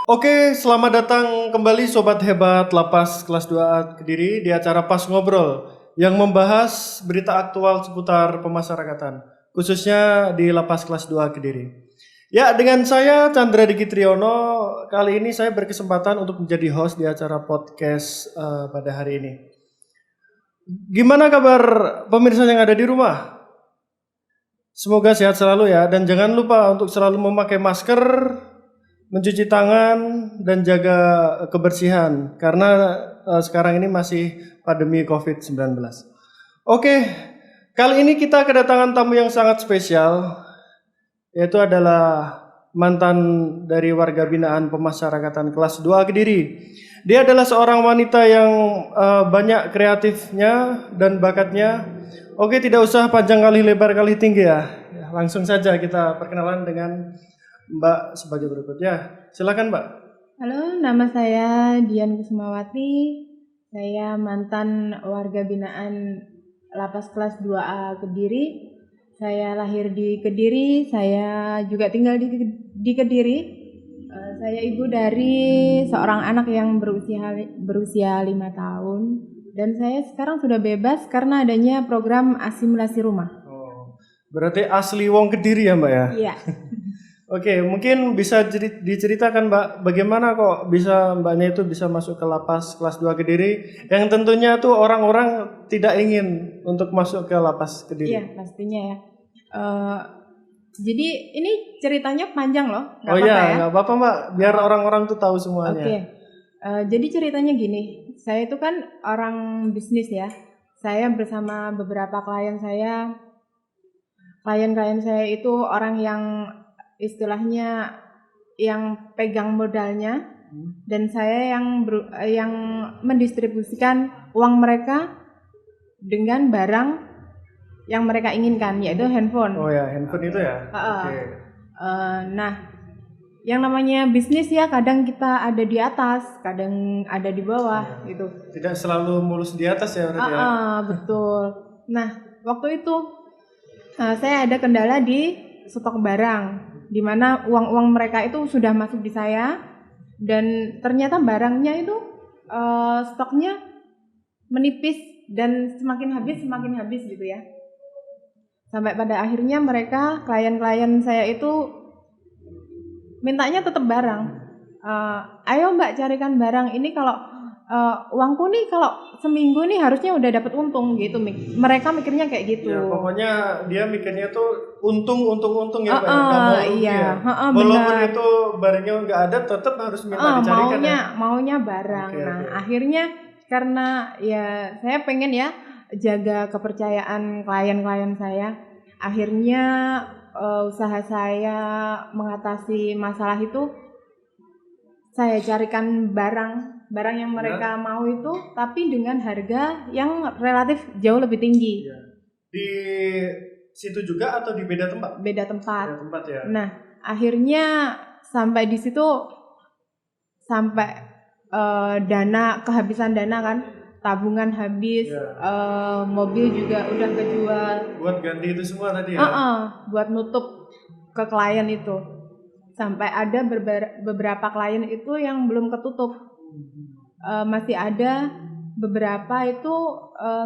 Oke, selamat datang kembali Sobat Hebat Lapas Kelas 2A Kediri di acara Pas Ngobrol yang membahas berita aktual seputar pemasyarakatan, khususnya di Lapas Kelas 2A Kediri. Ya, dengan saya Chandra Diki Triyono, kali ini saya berkesempatan untuk menjadi host di acara podcast pada hari ini. Gimana kabar pemirsa yang ada di rumah? Semoga sehat selalu ya, dan jangan lupa untuk selalu memakai masker, mencuci tangan dan jaga kebersihan karena sekarang ini masih pandemi COVID-19. Oke, kali ini kita kedatangan tamu yang sangat spesial, yaitu adalah mantan dari warga binaan pemasyarakatan kelas 2 Kediri. Dia adalah seorang wanita yang banyak kreatifnya dan bakatnya. Oke, tidak usah panjang kali lebar kali tinggi ya. Langsung saja kita perkenalan dengan Mbak sebagai berikut ya. Silakan Mbak. Halo, nama saya Dian Kusumawati. Saya mantan warga binaan Lapas Kelas 2A Kediri. Saya lahir di Kediri, saya juga tinggal di Kediri. Saya ibu dari seorang anak yang berusia 5 tahun. Dan saya sekarang sudah bebas karena adanya program asimilasi rumah. Oh, berarti asli wong Kediri ya Mbak ya? Iya. Oke, mungkin bisa diceritakan Mbak, bagaimana kok bisa Mbaknya itu bisa masuk ke lapas kelas 2 Kediri yang tentunya tuh orang-orang tidak ingin untuk masuk ke lapas Kediri. Iya, pastinya ya. Jadi ini ceritanya panjang loh, Oh iya, nggak apa-apa Mbak, biar orang-orang tuh tahu semuanya. Oke. Jadi ceritanya gini, saya itu kan orang bisnis ya. Saya bersama beberapa klien saya itu orang yang istilahnya yang pegang modalnya dan saya yang mendistribusikan uang mereka dengan barang yang mereka inginkan, yaitu handphone. Oh ya, handphone itu ya. Oke. Nah, yang namanya bisnis ya, kadang kita ada di atas, kadang ada di bawah gitu. Tidak selalu mulus di atas ya berarti ya. Betul. Nah, waktu itu saya ada kendala di stok barang, di mana uang-uang mereka itu sudah masuk di saya, dan ternyata barangnya itu stoknya menipis dan semakin habis gitu ya. Sampai pada akhirnya mereka, klien-klien saya itu mintanya tetap barang. Ayo Mbak carikan barang ini, kalau uangku nih kalau seminggu nih harusnya udah dapat untung gitu. Mereka mikirnya kayak gitu. Ya, pokoknya dia mikirnya tuh untung ya Pak ya. Nggak mau rugi ya. Walaupun benar. itu barangnya nggak ada, tetap harus minta dicarikan maunya barang. Akhirnya karena ya saya pengen ya jaga kepercayaan klien-klien saya, akhirnya usaha saya mengatasi masalah itu, saya carikan barang yang mereka mau itu, tapi dengan harga yang relatif jauh lebih tinggi. Di situ juga atau di beda tempat? Beda tempat ya. Nah, akhirnya sampai di situ, sampai kehabisan dana kan, tabungan habis, mobil juga udah kejual. Buat ganti itu semua tadi ya? Buat nutup ke klien itu. Sampai ada beberapa klien itu yang belum ketutup. Masih ada beberapa itu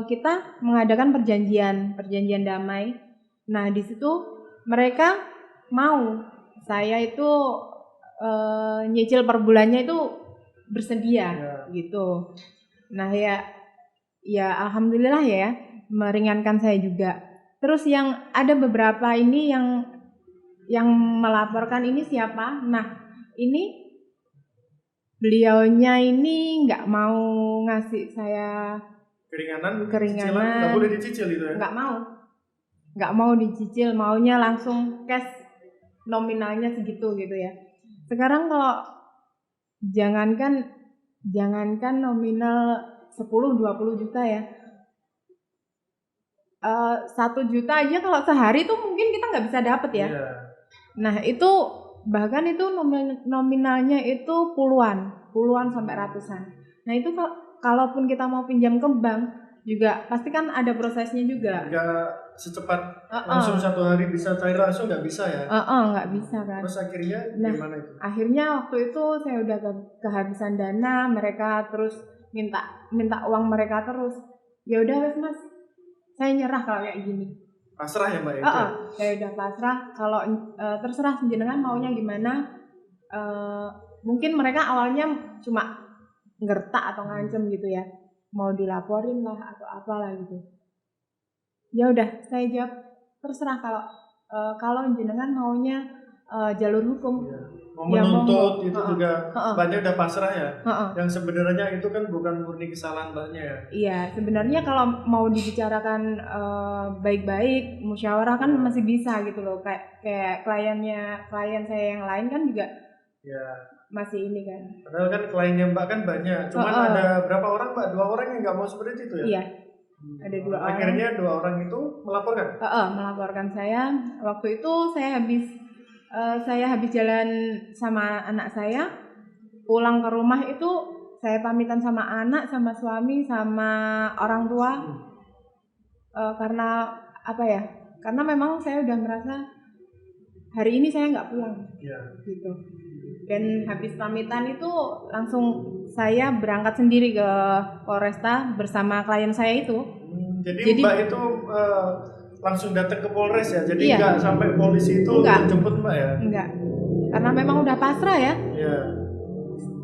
kita mengadakan perjanjian damai. Nah, di situ mereka mau saya itu nyicil per bulannya itu bersedia gitu. Nah, ya alhamdulillah ya, meringankan saya juga. Terus yang ada beberapa ini yang melaporkan ini siapa? Nah, ini beliaunya ini nggak mau ngasih saya keringanan. Nggak boleh dicicil itu ya? Nggak mau dicicil, maunya langsung cash, nominalnya segitu gitu ya. Sekarang kalau jangankan nominal 10-20 juta ya, 1 juta aja kalau sehari tuh mungkin kita nggak bisa dapet ya. Nah, itu bahkan itu nominalnya itu puluhan sampai ratusan. Nah, itu kalaupun kita mau pinjam ke bank juga pasti kan ada prosesnya juga. secepat langsung satu hari bisa cair langsung, nggak bisa ya. Nggak bisa kan. Terus akhirnya Nah, gimana itu? akhirnya waktu itu saya udah kehabisan dana, mereka terus minta uang mereka terus. Ya udah wes Mas, saya nyerah kalau kayak gini. Pasrah ya Mbak itu? Saya udah pasrah, kalau terserah jenengan maunya gimana. Mungkin mereka awalnya cuma ngertak atau ngancem gitu ya, mau dilaporin lah atau apalah gitu. Ya udah, saya jawab terserah, kalau jenengan maunya jalur hukum. Mau menuntut itu monggo. juga Mbaknya udah pasrah ya. Yang sebenarnya itu kan bukan murni kesalahan Mbaknya ya. Iya, sebenarnya kalau mau dibicarakan baik-baik, musyawarah kan masih bisa gitu loh. Kayak klien saya yang lain kan juga masih ini kan. Padahal kan kliennya Mbak kan banyak. Cuman ada berapa orang Mbak? 2 orang yang nggak mau seperti itu ya? Iya. Ada 2 orang. Akhirnya 2 orang itu melaporkan? Melaporkan saya. Waktu itu saya habis jalan sama anak saya, pulang ke rumah itu saya pamitan sama anak, sama suami, sama orang tua. Karena apa ya? Karena memang saya udah merasa hari ini saya nggak pulang, gitu. Dan habis pamitan itu langsung saya berangkat sendiri ke Polresta bersama klien saya itu. Jadi Mbak itu langsung datang ke Polres ya? Jadi nggak sampai polisi itu menjemput Mbak ya? Enggak, karena memang udah pasrah ya. Iya.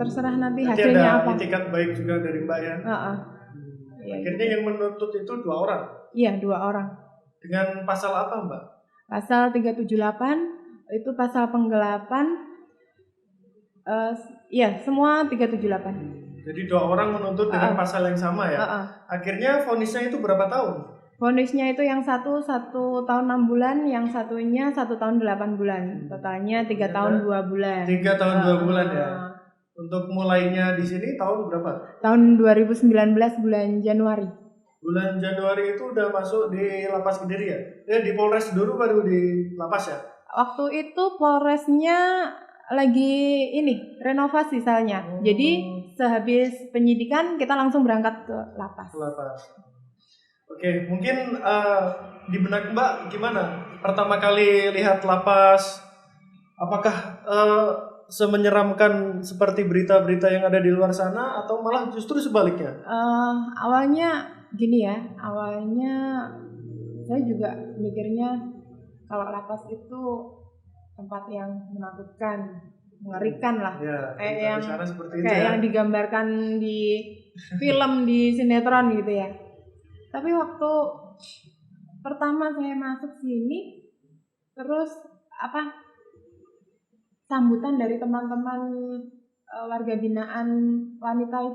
Terserah nanti Jadi hasilnya ada apa. itikat baik juga dari Mbak ya? Akhirnya yang menuntut itu 2 orang? Iya, 2 orang. Dengan pasal apa Mbak? Pasal 378, itu pasal penggelapan. Iya, semua 378. Jadi 2 orang menuntut dengan pasal yang sama ya? Akhirnya vonisnya itu berapa tahun? Vonisnya itu yang 1 tahun 6 bulan, yang satunya 1 tahun 8 bulan. Totalnya 3 tahun 2 bulan. 3 tahun 2 bulan ya? Untuk mulainya di sini tahun berapa? Tahun 2019 bulan Januari. Bulan Januari itu udah masuk di Lapas Kediri ya? Di Polres dulu baru di Lapas ya? Waktu itu Polresnya lagi renovasi salnya. Jadi sehabis penyidikan kita langsung berangkat ke Lapas. Oke, mungkin di benak Mbak gimana? Pertama kali lihat Lapas, apakah semenyeramkan seperti berita-berita yang ada di luar sana atau malah justru sebaliknya? Awalnya gini ya, saya juga mikirnya kalau Lapas itu tempat yang menakutkan, mengerikan lah, kayak yang digambarkan di film, di sinetron gitu ya. Tapi waktu pertama saya masuk sini, terus sambutan dari teman-teman warga binaan wanita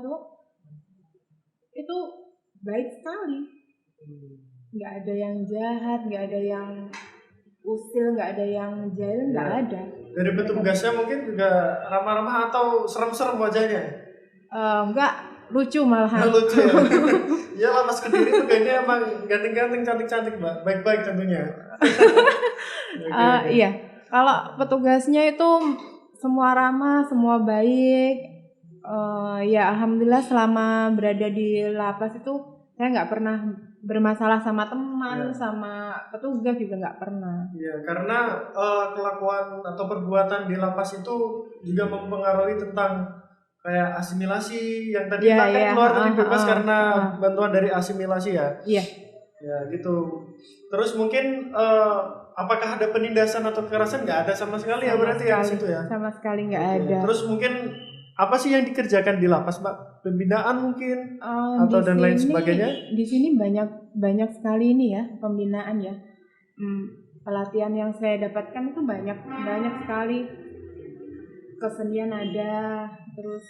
itu baik sekali. Nggak ada yang jahat, nggak ada yang usil, nggak ada yang jahil, nggak ada. Dari petugasnya mungkin juga ramah-ramah atau serem-serem wajahnya? Enggak, lucu malahan. Lucu ya? Ya Lapas Kediri itu kayaknya emang ganteng-ganteng, cantik-cantik Mbak, baik-baik tentunya. Iya, kalau petugasnya itu semua ramah, semua baik. Ya alhamdulillah selama berada di Lapas itu saya nggak pernah bermasalah sama teman, sama petugas juga nggak pernah. Iya, karena kelakuan atau perbuatan di Lapas itu juga mempengaruhi tentang kayak asimilasi yang tadi Mbak kan keluar tadi bebas karena bantuan dari asimilasi ya. Iya. Ya gitu. Terus mungkin apakah ada penindasan atau kekerasan? Nggak ada sama sekali ya berarti ya di situ ya? Sama sekali nggak ada. Terus mungkin apa sih yang dikerjakan di Lapas Mbak? Pembinaan mungkin atau dan lain sebagainya? Di sini banyak sekali ini ya pembinaan ya. Pelatihan yang saya dapatkan itu banyak sekali. Kesenian ada, terus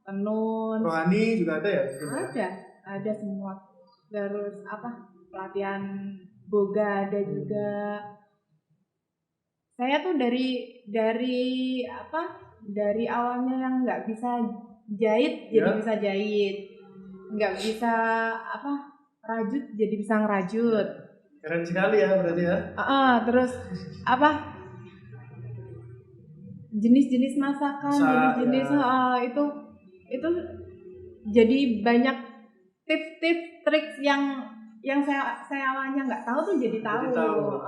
tenun, rohani juga ada ya? Ada semua. Terus pelatihan boga ada juga. Saya tuh dari awalnya yang nggak bisa jahit jadi bisa jahit, nggak bisa rajut jadi bisa ngerajut. Keren sekali ya berarti ya. Terus jenis-jenis masakan, jenis-jenis itu jadi banyak tips-tips trik yang yang saya awalnya nggak tahu tuh jadi tahu. Jadi tahu.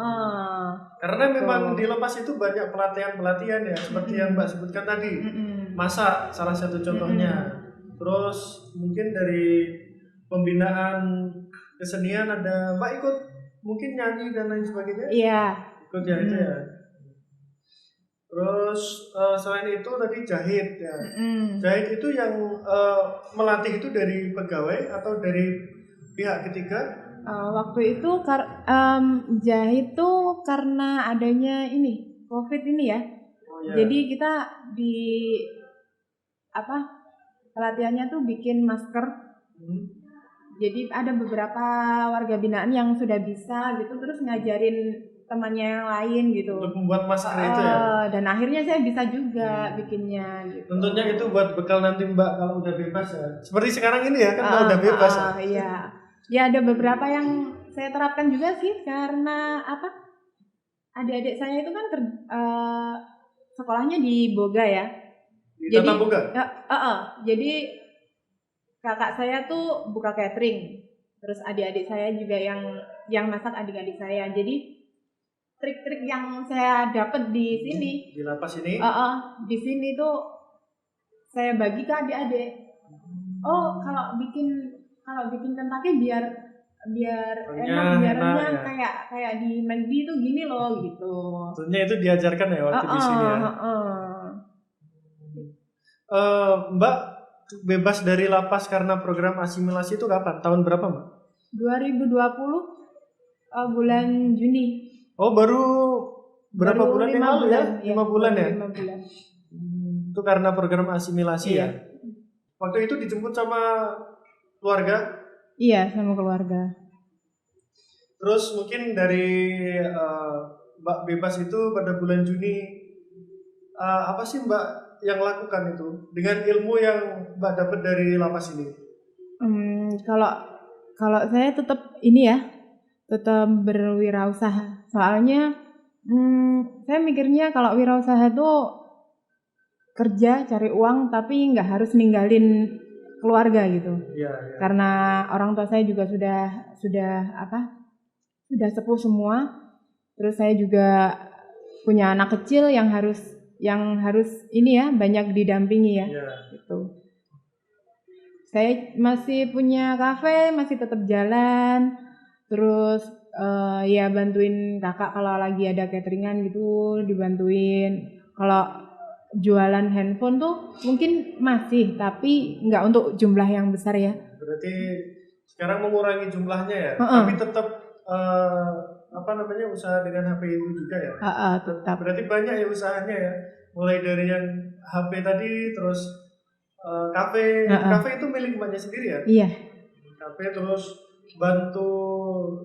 Karena memang di lapas itu banyak pelatihan ya, seperti yang Mbak sebutkan tadi. Masak salah satu contohnya. Terus mungkin dari pembinaan kesenian ada Mbak ikut mungkin nyanyi dan lain sebagainya. Iya. Ikut ya itu ya. Terus selain itu tadi jahit ya. Jahit itu yang melatih itu dari pegawai atau dari pihak ketiga? Waktu itu jahit tuh karena adanya ini COVID ini ya. Jadi kita di pelatihannya tuh bikin masker. Jadi ada beberapa warga binaan yang sudah bisa gitu, terus ngajarin temannya yang lain gitu. Untuk membuat masker itu ya. Dan akhirnya saya bisa juga bikinnya. Gitu. Tentunya itu buat bekal nanti Mbak kalau udah bebas ya. Seperti sekarang ini ya kan kalau udah bebas. Iya. Ya ada beberapa yang saya terapkan juga sih karena adik-adik saya itu kan sekolahnya di Boga ya. Di Tata Boga? Jadi kakak saya tuh buka catering. Terus adik-adik saya juga yang masak adik-adik saya. Jadi trik-trik yang saya dapat di sini di lapas ini? Di sini tuh saya bagi ke adik-adik. Oh, kalau bikin kentaki biar enak, biar renyah ya. kayak di McD itu gini loh gitu. Tentunya itu diajarkan ya waktu di sini ya. Mbak bebas dari lapas karena program asimilasi itu kapan? Tahun berapa Mbak? 2020 bulan Juni. Oh baru berapa bulan yang lalu ya? 5 bulan ya? 5 bulan. Itu karena program asimilasi ya? Waktu itu dijemput sama keluarga? Iya, sama keluarga. Terus mungkin dari Mbak bebas itu pada bulan Juni, apa sih Mbak yang lakukan itu dengan ilmu yang Mbak dapat dari lapas ini? Kalau saya tetap tetap berwirausaha. Soalnya saya mikirnya kalau wirausaha itu kerja cari uang tapi nggak harus ninggalin keluarga gitu. Iya. Karena orang tua saya juga sudah sepuh semua. Terus saya juga punya anak kecil yang harus banyak didampingi ya. Gitu. Saya masih punya kafe, masih tetap jalan. Terus bantuin kakak kalau lagi ada cateringan gitu, dibantuin. Kalau jualan handphone tuh mungkin masih, tapi nggak untuk jumlah yang besar ya. Berarti sekarang mengurangi jumlahnya ya, tapi tetap usaha dengan HP itu juga ya. Tetap. Berarti banyak ya usahanya ya, mulai dari yang HP tadi, terus kafe. Kafe itu milik mbaknya sendiri ya? Iya. Kafe terus bantu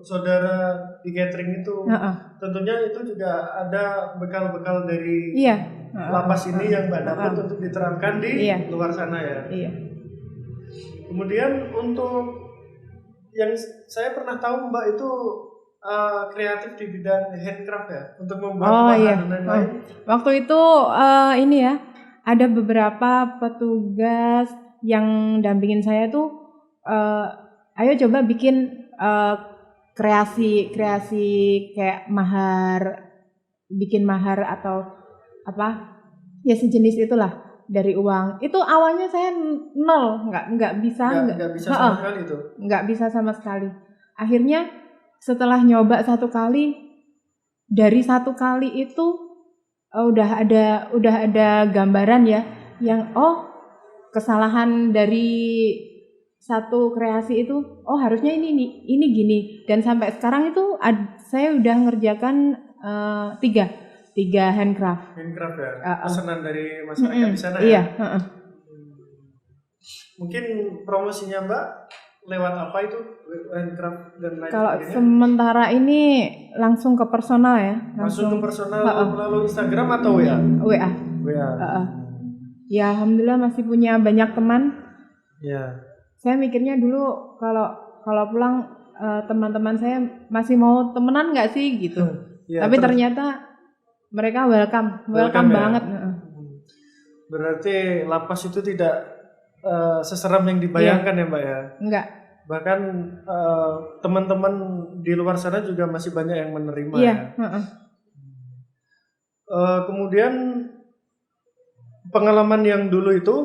saudara di catering itu. Tentunya itu juga ada bekal-bekal dari lapas ini yang Mbak dapat untuk diterapkan di luar sana ya. Iya. Kemudian untuk yang saya pernah tahu Mbak itu kreatif di bidang handcraft ya, untuk membuat bahan dan lain-lain. Waktu itu ada beberapa petugas yang dampingin saya tuh ayo coba bikin kreasi kayak bikin mahar atau sejenis itulah dari uang. Itu awalnya saya nol, nggak bisa sama sekali itu. Nggak bisa sama sekali. Akhirnya setelah nyoba satu kali, dari satu kali itu udah ada gambaran ya, yang kesalahan dari satu kreasi itu harusnya ini gini, dan sampai sekarang itu saya udah ngerjakan tiga handcraft ya, pesanan dari masyarakat di sana ya. Iya. Mungkin promosinya Mbak lewat apa itu handcraft dan lain kalau sebagainya? sementara ini langsung ke personal ya. Langsung ke personal melalui Instagram atau WA? WA. Ya alhamdulillah masih punya banyak teman. Ya. Saya mikirnya dulu kalau pulang teman-teman saya masih mau temenan nggak sih gitu. Tapi ternyata mereka welcome ya? Banget. Berarti lapas itu tidak seseram yang dibayangkan ya Mbak ya? Enggak. Bahkan teman-teman di luar sana juga masih banyak yang menerima Iya, ya. Kemudian pengalaman yang dulu itu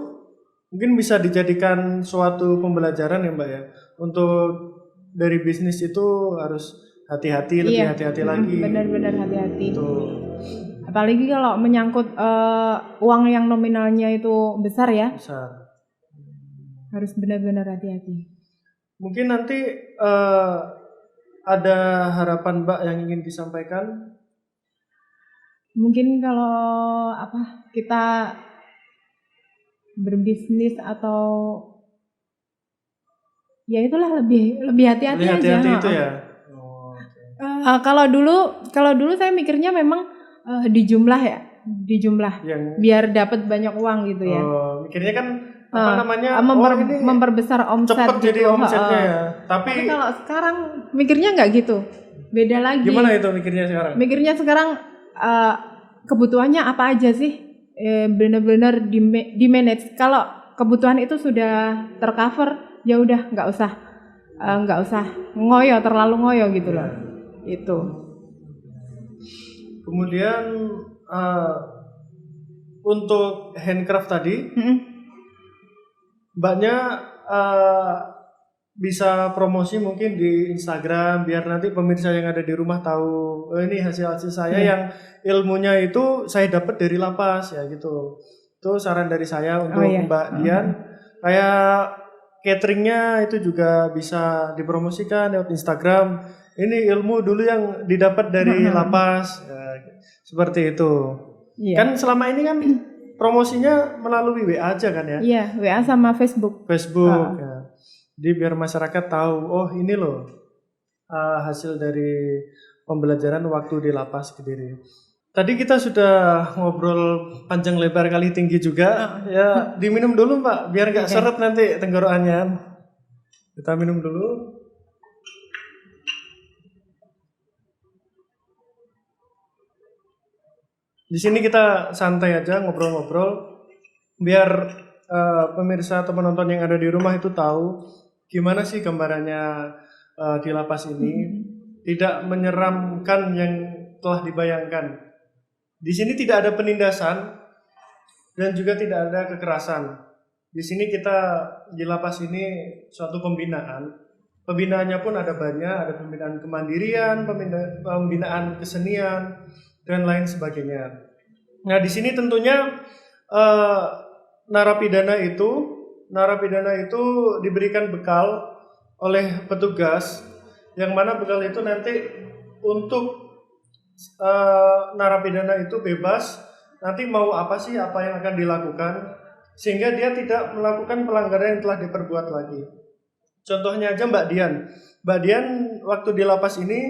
mungkin bisa dijadikan suatu pembelajaran ya Mbak ya. Untuk dari bisnis itu harus hati-hati, lebih iya, hati-hati lagi. benar-benar hati-hati. Tuh. Apalagi kalau menyangkut uang yang nominalnya itu besar ya, Besar. harus benar-benar hati-hati. Mungkin nanti ada harapan Mbak yang ingin disampaikan? Mungkin kalau kita berbisnis atau ya itulah lebih hati-hati Lebih aja. hati-hati itu ya. Oh, okay. Kalau dulu saya mikirnya memang di jumlah Yang biar dapat banyak uang gitu ya. mikirnya kan apa namanya? Ini memperbesar omset cepet gitu. jadi omsetnya ya. Tapi kalau sekarang mikirnya nggak gitu, beda lagi. Gimana itu mikirnya sekarang? Mikirnya sekarang kebutuhannya apa aja sih? Benar-benar di manage. Kalau kebutuhan itu sudah tercover, ya udah nggak usah terlalu ngoyo gitu loh. Itu. Kemudian untuk handcraft tadi, Mbaknya bisa promosi mungkin di Instagram biar nanti pemirsa yang ada di rumah tahu ini hasil saya yang ilmunya itu saya dapat dari lapas ya gitu. Itu saran dari saya untuk Mbak Dian. Kayak cateringnya itu juga bisa dipromosikan lewat Instagram. Ini ilmu dulu yang didapat dari lapas ya, seperti itu. Kan selama ini kan promosinya melalui WA aja kan ya? Iya, WA sama Facebook. Ya. Jadi biar masyarakat tahu, oh ini loh hasil dari pembelajaran waktu di lapas Kediri. Tadi kita sudah ngobrol panjang lebar kali tinggi juga. Ya, diminum dulu Mbak, biar nggak seret nanti tenggorokannya. Kita minum dulu. Di sini kita santai aja ngobrol-ngobrol, biar pemirsa atau penonton yang ada di rumah itu tahu gimana sih gambarannya di lapas ini. Tidak menyeramkan yang telah dibayangkan. Di sini tidak ada penindasan dan juga tidak ada kekerasan. Di sini kita di lapas ini suatu pembinaan. Pembinaannya pun ada banyak, ada pembinaan kemandirian, pembinaan kesenian, dan lain sebagainya. Nah, di sini tentunya narapidana itu diberikan bekal oleh petugas, yang mana bekal itu nanti untuk narapidana itu bebas nanti mau apa yang akan dilakukan, sehingga dia tidak melakukan pelanggaran yang telah diperbuat lagi. Contohnya aja Mbak Dian waktu di lapas ini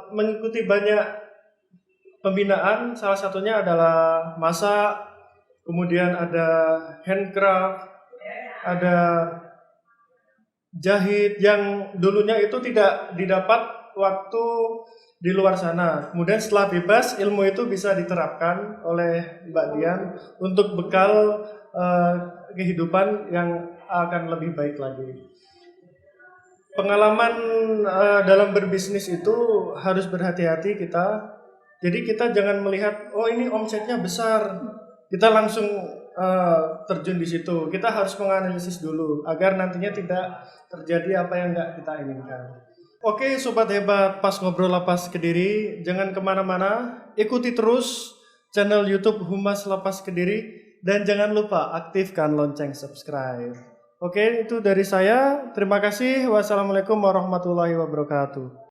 mengikuti banyak pembinaan, salah satunya adalah masak, kemudian ada handcraft, ada jahit yang dulunya itu tidak didapat waktu di luar sana. Kemudian setelah bebas, ilmu itu bisa diterapkan oleh Mbak Dian untuk bekal kehidupan yang akan lebih baik lagi. Pengalaman dalam berbisnis itu harus berhati-hati kita. Jadi kita jangan melihat, oh ini omsetnya besar, kita langsung terjun di situ. Kita harus menganalisis dulu agar nantinya tidak terjadi apa yang nggak kita inginkan. Oke, Sobat Hebat Pas Ngobrol Lapas Kediri, jangan kemana-mana, ikuti terus channel YouTube Humas Lapas Kediri, dan jangan lupa aktifkan lonceng subscribe. Oke, itu dari saya. Terima kasih. Wassalamualaikum warahmatullahi wabarakatuh.